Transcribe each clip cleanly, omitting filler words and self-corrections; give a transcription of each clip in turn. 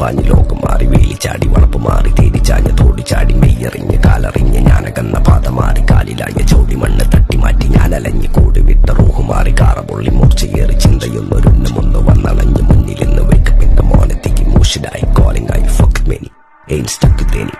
പാഞ്ഞ് ലോകം മാറി വേലി ചാടി വളപ്പ് മാറി തേടി ചാഞ്ഞ തോടി ചാടി മെയ്യറിഞ്ഞ് കാലറിഞ്ഞ് ഞാനകന്ന പാത മാറി കാലിലായ ചോടി മണ്ണ് തട്ടി മാറ്റി ഞാനലഞ്ഞ് കൂടി വിട്ട റൂഹ് മാറി കാറ പൊള്ളി മൂർച്ചയേറി ചിന്തയൊന്നൊരുന്നമൊന്ന് വന്നണഞ്ഞ് മുന്നിലിന്ന് വെക്കപ്പിന്റെ മോനത്തേക്ക് മൂഷിലായി കോളിംഗായി ഫക്ക് മെനി എയിൻ സ്റ്റക്ക് തേനി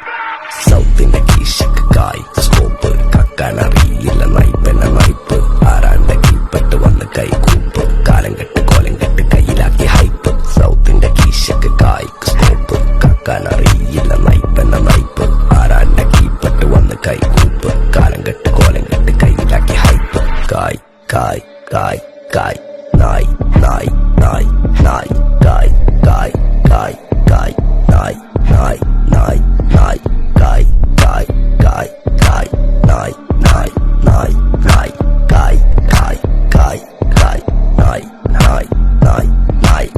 സൗത്തിന്റെ കീശക്ക് കായ് സ്കോപ്പ് കക്കാനറിയില്ല നയിപ്പെന്ന നയിപ്പ് ആരാന്റെ കീപ്പെട്ട് വന്ന് കൈകൂപ്പ് കാലം കെട്ട് കോലം കെട്ട് കയ്യിലാക്കി ഹൈപ്പ് സൗത്തിന്റെ കീശക്ക് കായ് സ്കോപ്പ് കക്കാനറിയില്ല നയിപ്പെന്ന നയിപ്പ് ആരാന്റെ കീപ്പെട്ട് വന്ന് കൈകൂപ്പ് കാലം കെട്ട് കോലം കെട്ട് കയ്യിലാക്കി ഹൈപ്പ് കായ് കായ് കായ് കായ് നായ് നായ് നായ് നായ് കായ് കായ് കായ് കായ് നായ് നായ് നായ് നായ് കായ് കായ് കായ് കായ് നായ് നായ് നായ് നായ് കായ് കായ് കായ് കായ് നായ് നായ് നായ് നായ്.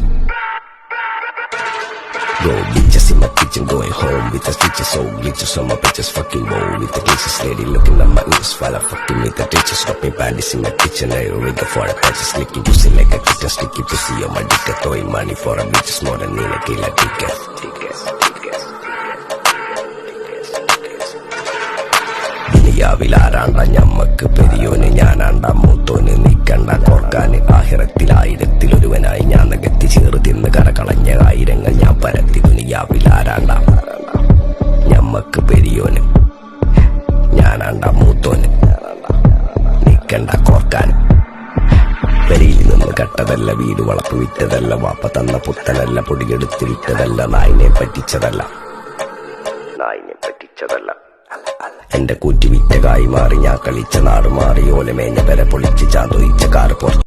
Yo, bitches in my kitchen going home with the stitches. So bitches on my bitches fucking bowl with the dishes lady looking at my ears while I'm fucking with the ditches. Dropping panties in my kitchen, I rig for a patches licking pussy like a kitten, sticky pussy on my dick, throwing money for a bitches more than in a killer ticket. ദുനിയാവിലാരാണ്ട ഞമ്മക്ക് പെരിയോന് ഞാനാണ്ട മൂത്തോന് നിക്കണ്ട കോർക്കാന് ആഹിറത്തിലായിരത്തിലൊരുവനായി ഞാൻ നകത്തി ചേറ് തിന്ന് കരകളഞ്ഞ ആയിരങ്ങൾ ഞാൻ പരത്തി ദുനിയാവിലാരാണ്ട ഞമ്മക്ക് പെരിയോന് ഞാനാണ്ട മൂത്തോന് നിക്കണ്ട കോർക്കാന് പെരിയിൽ നിന്ന് കട്ടതല്ല വീട് വളപ്പ് വിറ്റതല്ല വാപ്പ തന്ന പുത്തനല്ല പൊടിയെടുത്ത് വിറ്റതല്ല നായിനെ പറ്റിച്ചതല്ല എന്റെ കൂറ്റി വിറ്റ കായി മാറി ഞാൻ കളിച്ച നാട് മാറി ഓലമേഞ്ഞ പെര പൊളിച്ച് ചാതൊയിച്ച കാറ് പുറത്ത്